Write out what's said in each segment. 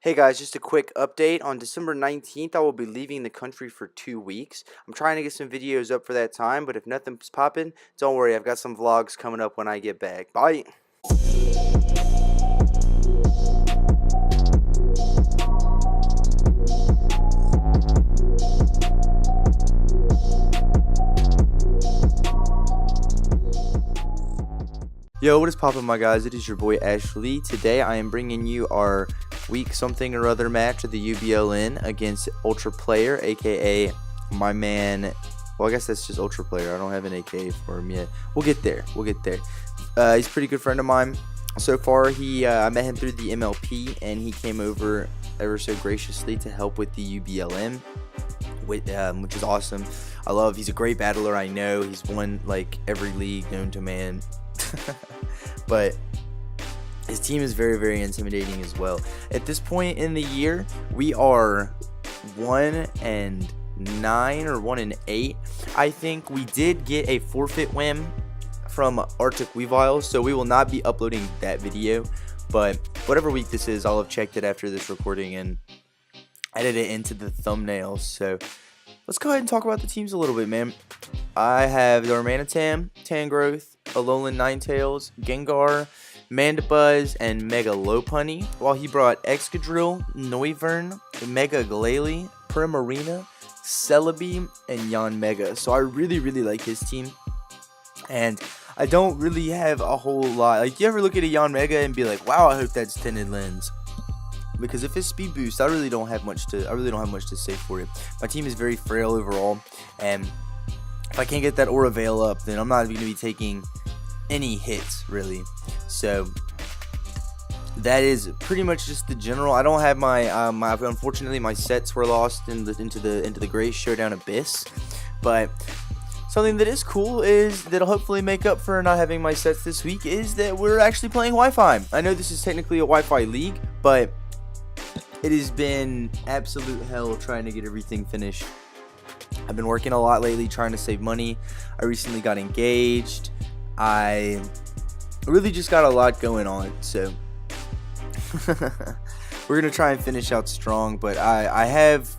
Hey guys, just a quick update. On December 19th, I will be leaving the country for 2 weeks. I'm trying to get some videos up for that time, but if nothing's popping, don't worry, I've got some vlogs coming up when I get back. Bye! Yo, what is poppin', my guys? It is your boy Ashley. Today I am bringing you our week something or other match of the UBLN against UltraPlayer, aka my man. Well, I guess that's just UltraPlayer. I don't have an AKA for him yet. We'll get there. He's a pretty good friend of mine. So far, I met him through the MLP, and he came over ever so graciously to help with the UBLN, which is awesome. He's a great battler. I know he's won like every league known to man. But his team is very, very intimidating as well. At this point in the year, we are 1-9 or 1-8. I think we did get a forfeit win from Arctic Weavile, so we will not be uploading that video. But whatever week this is, I'll have checked it after this recording and added it into the thumbnail. So let's go ahead and talk about the teams a little bit, man. I have Darmanitan, Tangrowth, Alolan Ninetales, Gengar, Mandibuzz, and Mega Lopunny, while he brought Excadrill, Noivern, Mega Glalie, Primarina, Celebi, and Yanmega. So I really, really like his team. And I don't really have a whole lot. Like, you ever look at a Yanmega and be like, wow, I hope that's Tinted Lens. Because if it's speed boost, I really don't have much to say for it. My team is very frail overall, and if I can't get that Aura Veil up, then I'm not going to be taking any hits, really. So that is pretty much just the general. I don't have my unfortunately my sets were lost into the Great Showdown Abyss, but something that is cool is that'll hopefully make up for not having my sets this week is that we're actually playing Wi-Fi. I know this is technically a Wi-Fi league, but it has been absolute hell trying to get everything finished. I've been working a lot lately trying to save money. I recently got engaged. I really just got a lot going on, so we're gonna try and finish out strong. But I have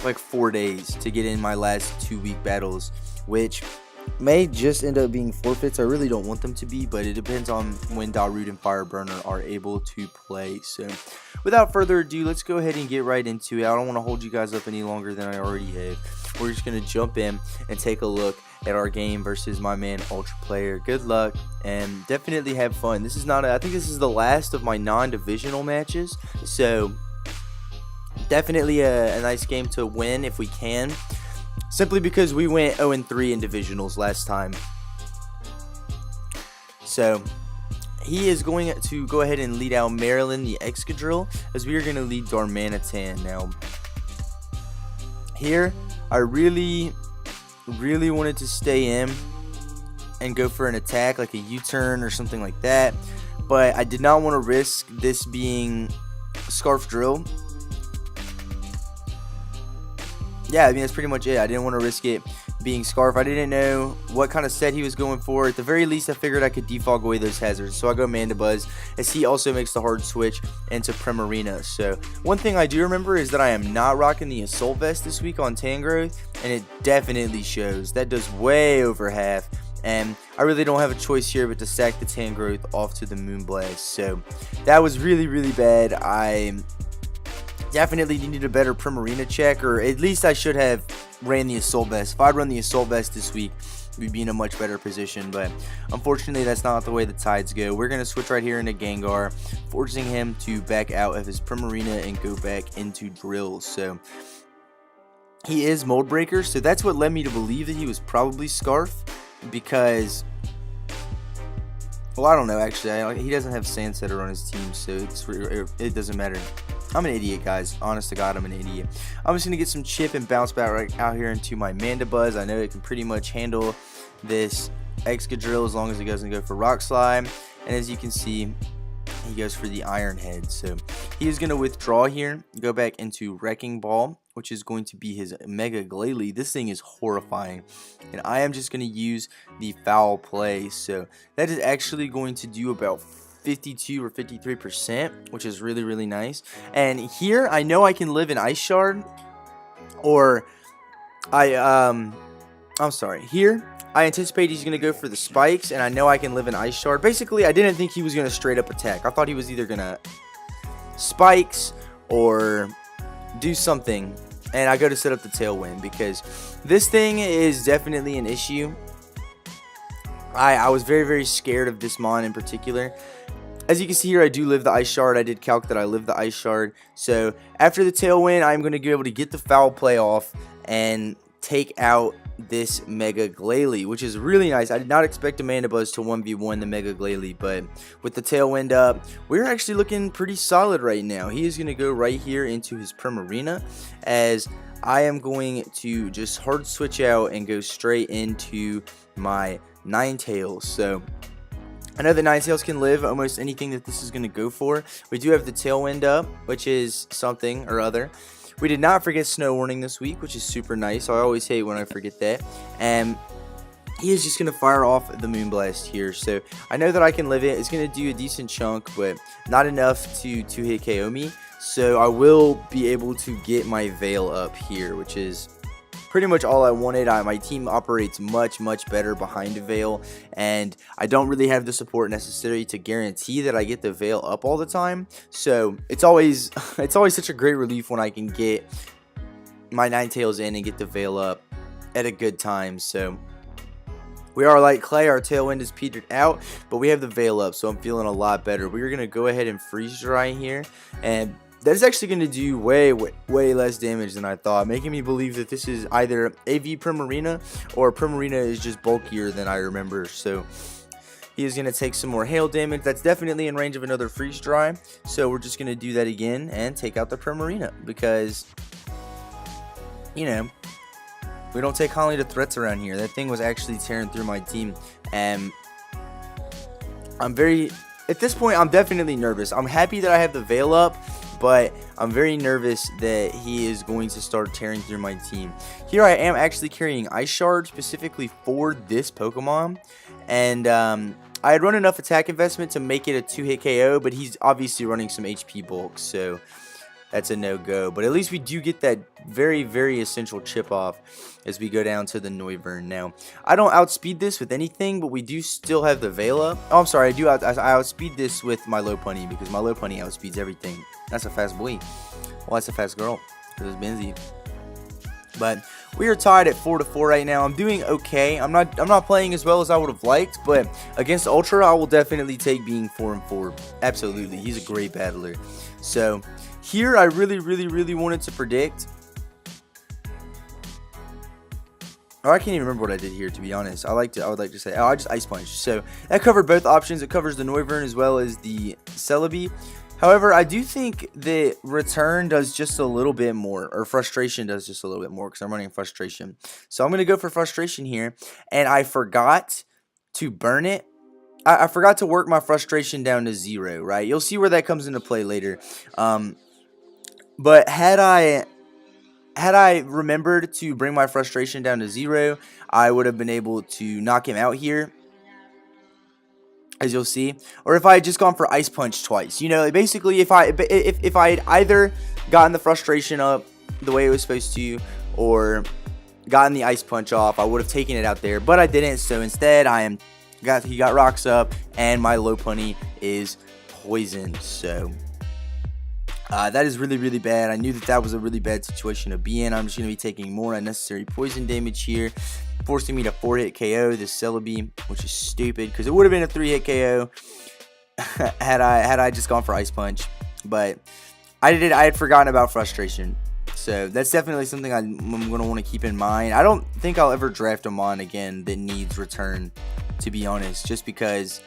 like 4 days to get in my last 2-week battles, which may just end up being forfeits. I really don't want them to be, but it depends on when Darude and Fireburner are able to play. So without further ado, let's go ahead and get right into it. I don't want to hold you guys up any longer than I already have. We're just going to jump in and take a look at our game versus my man UltraPlayer. Good luck and definitely have fun. This is not I think this is the last of my non-divisional matches, so definitely a nice game to win if we can, simply because we went 0-3 in divisionals last time. So he is going to go ahead and lead out Maryland the Excadrill, as we are going to lead Darmanitan. Now here I really wanted to stay in and go for an attack like a U-turn or something like that, but I did not want to risk this being Scarf Drill. Yeah, I mean, that's pretty much it. I didn't want to risk it being Scarf. I didn't know what kind of set he was going for. At the very least, I figured I could defog away those hazards. So I go Mandibuzz, as he also makes the hard switch into Primarina. So one thing I do remember is that I am not rocking the Assault Vest this week on Tangrowth, and it definitely shows. That does way over half, and I really don't have a choice here but to stack the Tangrowth off to the Moonblast. So that was really, really bad. I definitely needed a better Primarina check, or at least I should have ran the Assault Vest. If I'd run the Assault Vest this week, we'd be in a much better position, but unfortunately that's not the way the tides go. We're going to switch right here into Gengar, forcing him to back out of his Primarina and go back into Drill. So he is Mold Breaker, so that's what led me to believe that he was probably Scarf, because, well, I don't know, actually. He doesn't have Sandsetter on his team, so it doesn't matter. I'm an idiot, guys. Honest to God, I'm an idiot. I'm just going to get some chip and bounce back right out here into my Mandibuzz. I know it can pretty much handle this Excadrill as long as it doesn't go for Rock Slide. And as you can see, he goes for the Iron Head. So he is going to withdraw here, go back into Wrecking Ball, which is going to be his Mega Glalie. This thing is horrifying, and I am just going to use the Foul Play. So that is actually going to do about 52 or 53%, which is really, really nice. And here, I know I can live in Ice Shard, or I'm sorry. Here, I anticipate he's going to go for the spikes, and I know I can live in Ice Shard. Basically, I didn't think he was going to straight up attack. I thought he was either going to spikes or do something, and I go to set up the Tailwind because this thing is definitely an issue. I was very, very scared of this mon in particular. As you can see here, I do live the Ice Shard. I did calc that I live the Ice Shard. So after the Tailwind, I'm going to be able to get the foul play off and take out this Mega Glalie, which is really nice. I did not expect Amanda Buzz to 1v1 the Mega Glalie, but with the Tailwind up, we're actually looking pretty solid right now. He is going to go right here into his Primarina, as I am going to just hard switch out and go straight into my Ninetales. So I know the Ninetales can live almost anything that this is going to go for. We do have the Tailwind up, which is something or other. We did not forget Snow Warning this week, which is super nice. I always hate when I forget that. And he is just going to fire off the Moonblast here. So I know that I can live it. It's going to do a decent chunk, but not enough to hit KO me. So I will be able to get my Veil up here, which is pretty much all I wanted. My team operates much, much better behind a Veil, and I don't really have the support necessary to guarantee that I get the Veil up all the time. So it's always such a great relief when I can get my Ninetales in and get the Veil up at a good time. So we are like clay. Our Tailwind is petered out, but we have the Veil up, so I'm feeling a lot better. We're gonna go ahead and freeze dry here, and that is actually going to do way less damage than I thought, making me believe that this is either AV Primarina or Primarina is just bulkier than I remember. So he is going to take some more hail damage. That's definitely in range of another freeze dry. So we're just going to do that again and take out the Primarina because, you know, we don't take kindly to threats around here. That thing was actually tearing through my team, and at this point, I'm definitely nervous. I'm happy that I have the Veil up, but I'm very nervous that he is going to start tearing through my team. Here I am actually carrying Ice Shard specifically for this Pokemon, and I had run enough attack investment to make it a 2-hit KO, but he's obviously running some HP bulk, so that's a no-go. But at least we do get that very, very essential chip off as we go down to the Noivern. Now, I don't outspeed this with anything, but we do still have the Veil up. Oh, I'm sorry, I outspeed this with my Lopunny, because my Lopunny outspeeds everything. That's a fast boy. Well, that's a fast girl, because it's Benzie. But we are tied at 4-4 right now. I'm doing okay. I'm not playing as well as I would have liked, but against Ultra, I will definitely take being 4-4. Absolutely, he's a great battler. So here, I really wanted to predict. Or I can't even remember what I did here, to be honest. I would like to say, I just Ice Punch. So that covered both options. It covers the Noivern as well as the Celebi. However, I do think that Return does just a little bit more, or Frustration does just a little bit more, because I'm running Frustration. So I'm going to go for Frustration here, and I forgot to burn it. I forgot to work my Frustration down to 0, right? You'll see where that comes into play later. But had I remembered to bring my Frustration down to 0, I would have been able to knock him out here, as you'll see. Or if I had just gone for Ice Punch twice, you know, basically if I had either gotten the Frustration up the way it was supposed to, or gotten the Ice Punch off, I would have taken it out there, but I didn't. So instead, he got rocks up, and my Lopunny is poisoned. So that is really bad. I knew that was a really bad situation to be in. I'm just going to be taking more unnecessary poison damage here, forcing me to 4-hit KO this Celebi, which is stupid, because it would have been a 3-hit KO had I just gone for Ice Punch. But I had forgotten about Frustration. So that's definitely something I'm going to want to keep in mind. I don't think I'll ever draft a mon again that needs Return, to be honest, just because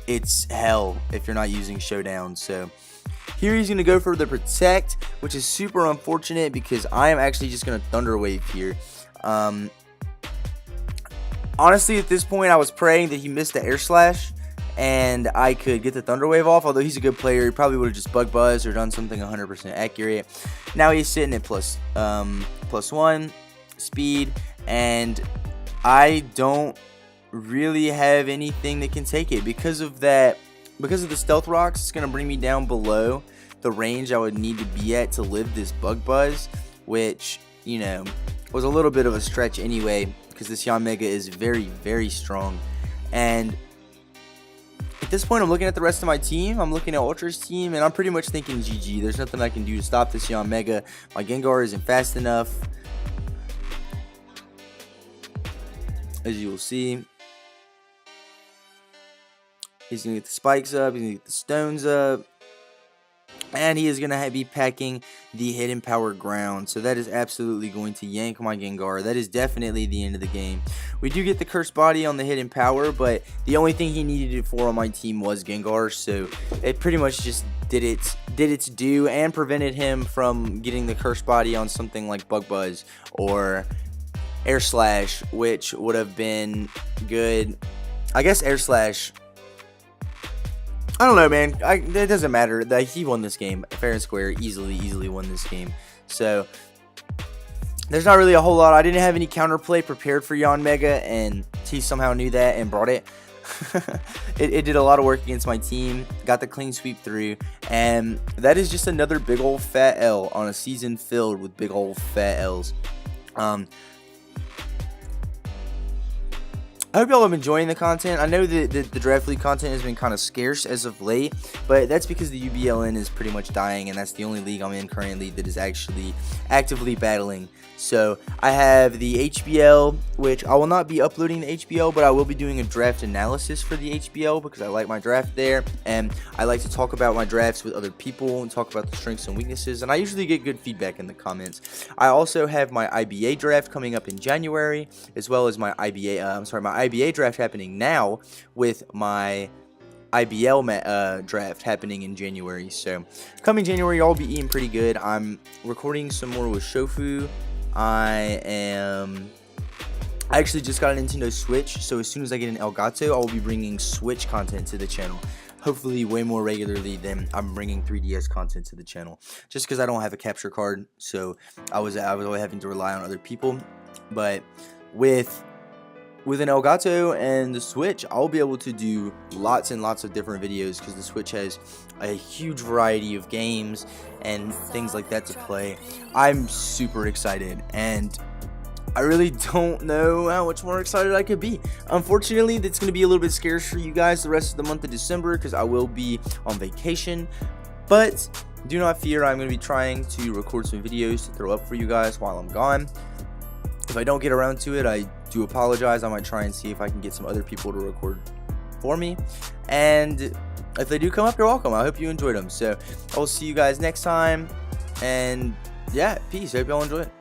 it's hell if you're not using Showdown. So here he's going to go for the Protect, which is super unfortunate because I am actually just going to Thunder Wave here. Honestly, at this point, I was praying that he missed the Air Slash and I could get the Thunder Wave off. Although he's a good player, he probably would have just Bug Buzz or done something 100% accurate. Now he's sitting at +1 speed, and I don't really have anything that can take it because of that because of the stealth rocks, it's going to bring me down below the range I would need to be at to live this bug buzz, which, you know, was a little bit of a stretch anyway, because this Yanmega is very, very strong. And at this point, I'm looking at the rest of my team. I'm looking at Ultra's team, and I'm pretty much thinking GG. There's nothing I can do to stop this Yanmega. My Gengar isn't fast enough, as you will see. He's going to get the spikes up. He's going to get the stones up. And he is going to be packing the hidden power ground. So that is absolutely going to yank my Gengar. That is definitely the end of the game. We do get the cursed body on the hidden power, but the only thing he needed it for on my team was Gengar. So it pretty much just did its due and prevented him from getting the cursed body on something like Bug Buzz or Air Slash, which would have been good. I guess Air Slash, I don't know, man. It doesn't matter. He won this game fair and square. Easily won this game. So there's not really a whole lot. I didn't have any counterplay prepared for Yanmega, and he somehow knew that and brought it. It did a lot of work against my team. Got the clean sweep through, and that is just another big old fat L on a season filled with big old fat L's. I hope y'all have been enjoying the content. I know that the Draft League content has been kind of scarce as of late, but that's because the UBLN is pretty much dying, and that's the only league I'm in currently that is actually actively battling. So I have the HBL, which I will not be uploading the HBL, but I will be doing a draft analysis for the HBL because I like my draft there, and I like to talk about my drafts with other people and talk about the strengths and weaknesses, and I usually get good feedback in the comments. I also have my IBA draft coming up in January, as well as my my IBA draft happening now with my IBL draft happening in January. So coming January, y'all will be eating pretty good. I'm recording some more with Shofu. I actually just got a Nintendo Switch, so as soon as I get an Elgato, I will be bringing Switch content to the channel. Hopefully way more regularly than I'm bringing 3DS content to the channel, just because I don't have a capture card, so I was always having to rely on other people. But with an Elgato and the Switch, I'll be able to do lots and lots of different videos because the Switch has a huge variety of games and things like that to play. I'm super excited, and I really don't know how much more excited I could be. Unfortunately, it's going to be a little bit scarce for you guys the rest of the month of December because I will be on vacation. But do not fear, I'm going to be trying to record some videos to throw up for you guys while I'm gone. If I don't get around to it, I do apologize. I might try and see if I can get some other people to record for me. And if they do come up, you're welcome. I hope you enjoyed them. So I will see you guys next time. And yeah, peace. Hope y'all enjoy it.